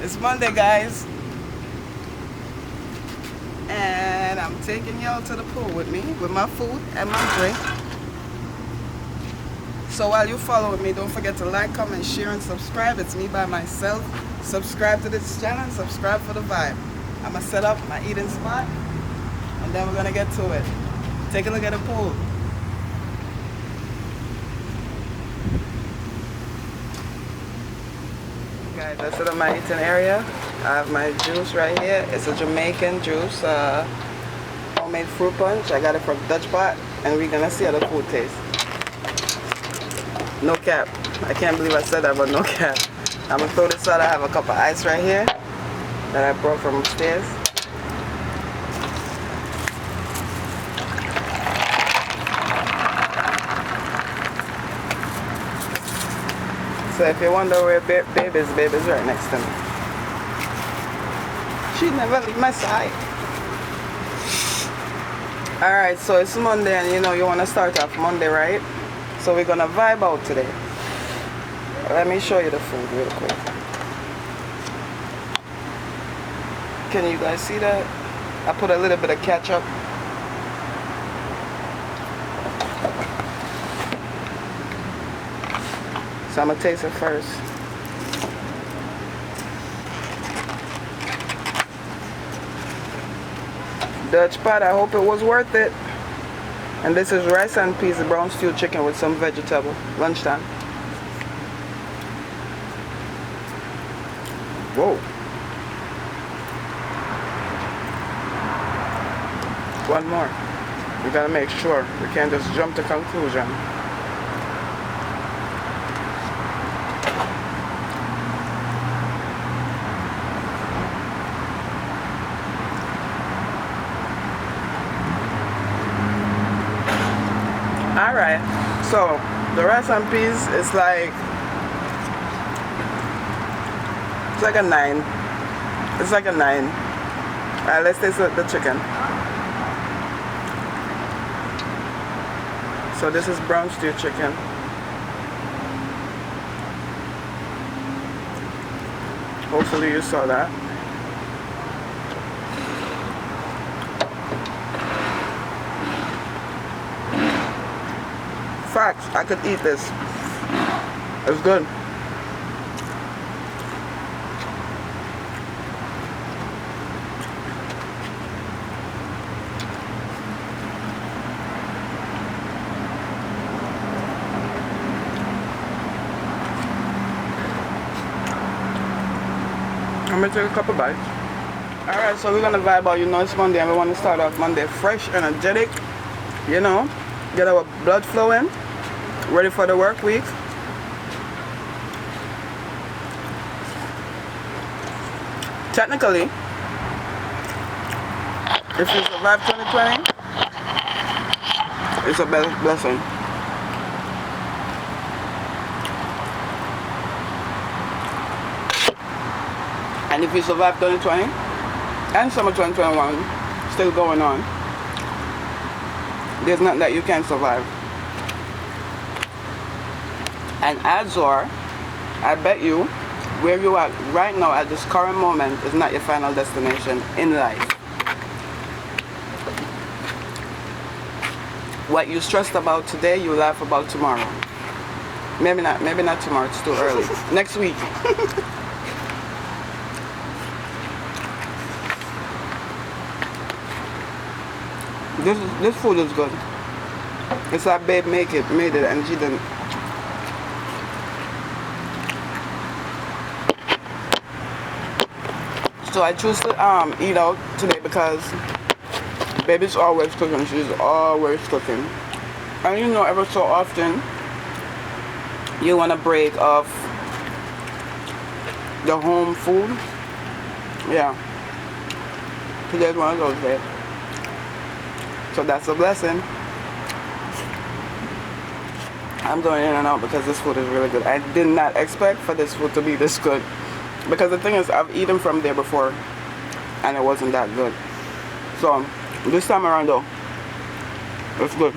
It's Monday, guys, and I'm taking y'all to the pool with me with my food and my drink. So while you follow me, don't forget to like, comment, share, and subscribe. It's me by myself. Subscribe to this channel and subscribe for the vibe. I'm gonna set up my eating spot, and then we're gonna get to it. Take a look at the pool. Guys, I set up my eating area. I have my juice right here. It's a Jamaican juice, homemade fruit punch. I got it from Dutch Pot, and we're gonna see how the food tastes. No cap. I can't believe I said that, but no cap. I'm gonna throw this out. I have a cup of ice right here that I brought from upstairs. So if you wonder where baby's right next to me. She never leave my side. Alright, so it's Monday, and you know you want to start off Monday, right? So we're gonna vibe out today. Let me show you the food real quick. Can you guys see that? I put a little bit of ketchup. So I'm gonna taste it first. Dutch Pot, I hope it was worth it. And this is rice and peas, brown stewed chicken with some vegetable. Lunchtime. Whoa. One more. We gotta make sure. We can't just jump to conclusion. Alright, so the rice and peas is like, it's like a 9. It's like a 9. Alright, let's taste the chicken. So this is brown stew chicken. Hopefully you saw that. Facts, I could eat this. It's good. I'm gonna take a couple bites. Alright, so we're gonna vibe out. You know it's Monday and we want to start off Monday fresh, energetic, you know, get our blood flowing. Ready for the work week. Technically, if you survive 2020, it's a blessing. And if you survive 2020 and summer 2021 still going on, there's nothing that you can't survive. And odds are, I bet you, where you are right now at this current moment is not your final destination in life. What you stressed about today, you laugh about tomorrow. Maybe not tomorrow, it's too early. Next week. This food is good. It's like babe made it and she didn't. So I choose to eat out today because baby's always cooking. She's always cooking. And you know, ever so often you want to break off the home food. Yeah. Today's one of those days. So that's a blessing. I'm going in and out because this food is really good. I did not expect for this food to be this good. Because the thing is, I've eaten from there before and it wasn't that good. So this time around though, it's good.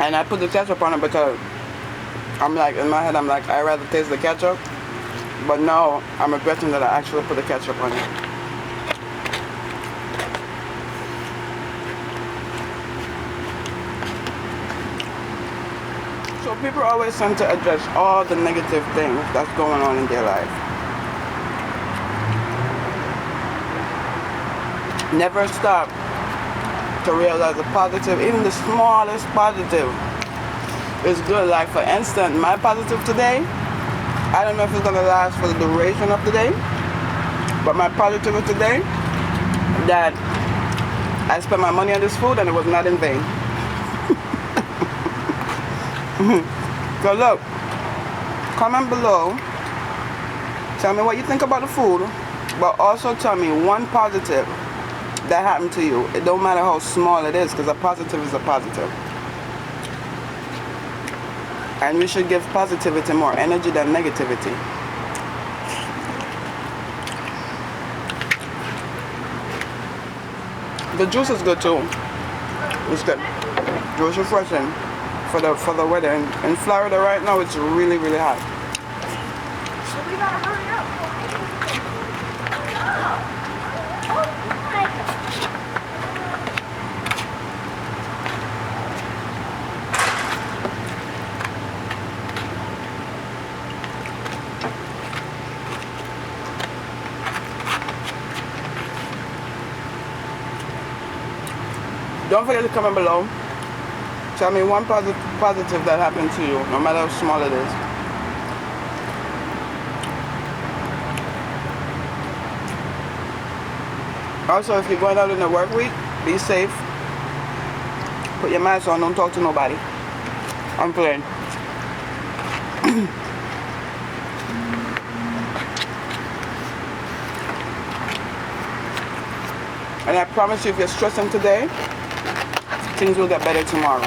And I put the ketchup on it because I'm like, in my head, I'm like, I'd rather taste the ketchup. But now I'm regretting that I actually put the ketchup on it. So people always tend to address all the negative things that's going on in their life. Never stop to realize the positive, even the smallest positive is good. Like for instance, my positive today, I don't know if it's gonna last for the duration of the day, but my positive of today, that I spent my money on this food and it was not in vain. So look, comment below, tell me what you think about the food, but also tell me one positive that happened to you. It don't matter how small it is, because a positive is a positive. And we should give positivity more energy than negativity. The juice is good too. It's good. It was refreshing for the weather. In Florida right now, it's really, really hot. So we gotta hurry up. Don't forget to comment below. Tell me one positive that happened to you, no matter how small it is. Also, if you're going out in the work week, be safe. Put your mask on, don't talk to nobody. I'm playing. And I promise you, if you're stressing today, things will get better tomorrow.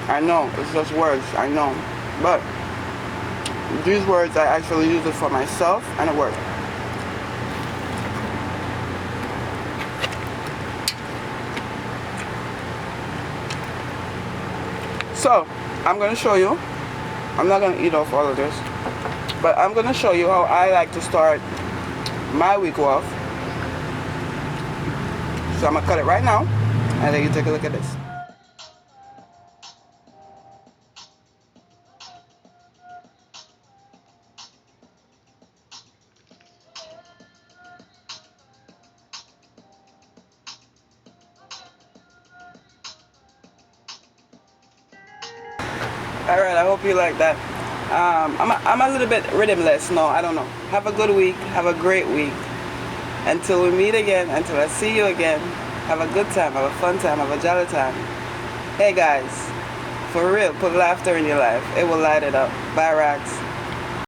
I know, it's just words, I know. But these words, I actually use it for myself and it works. So, I'm going to show you. I'm not going to eat off all of this. But I'm going to show you how I like to start my week off. So I'm going to cut it right now. And then you take a look at this. Alright, I hope you like that. I'm a little bit rhythmless. No, I don't know. Have a good week. Have a great week. Until we meet again, until I see you again, have a good time, have a fun time, have a jolly time. Hey guys, for real, put laughter in your life. It will light it up. Bye, Rags.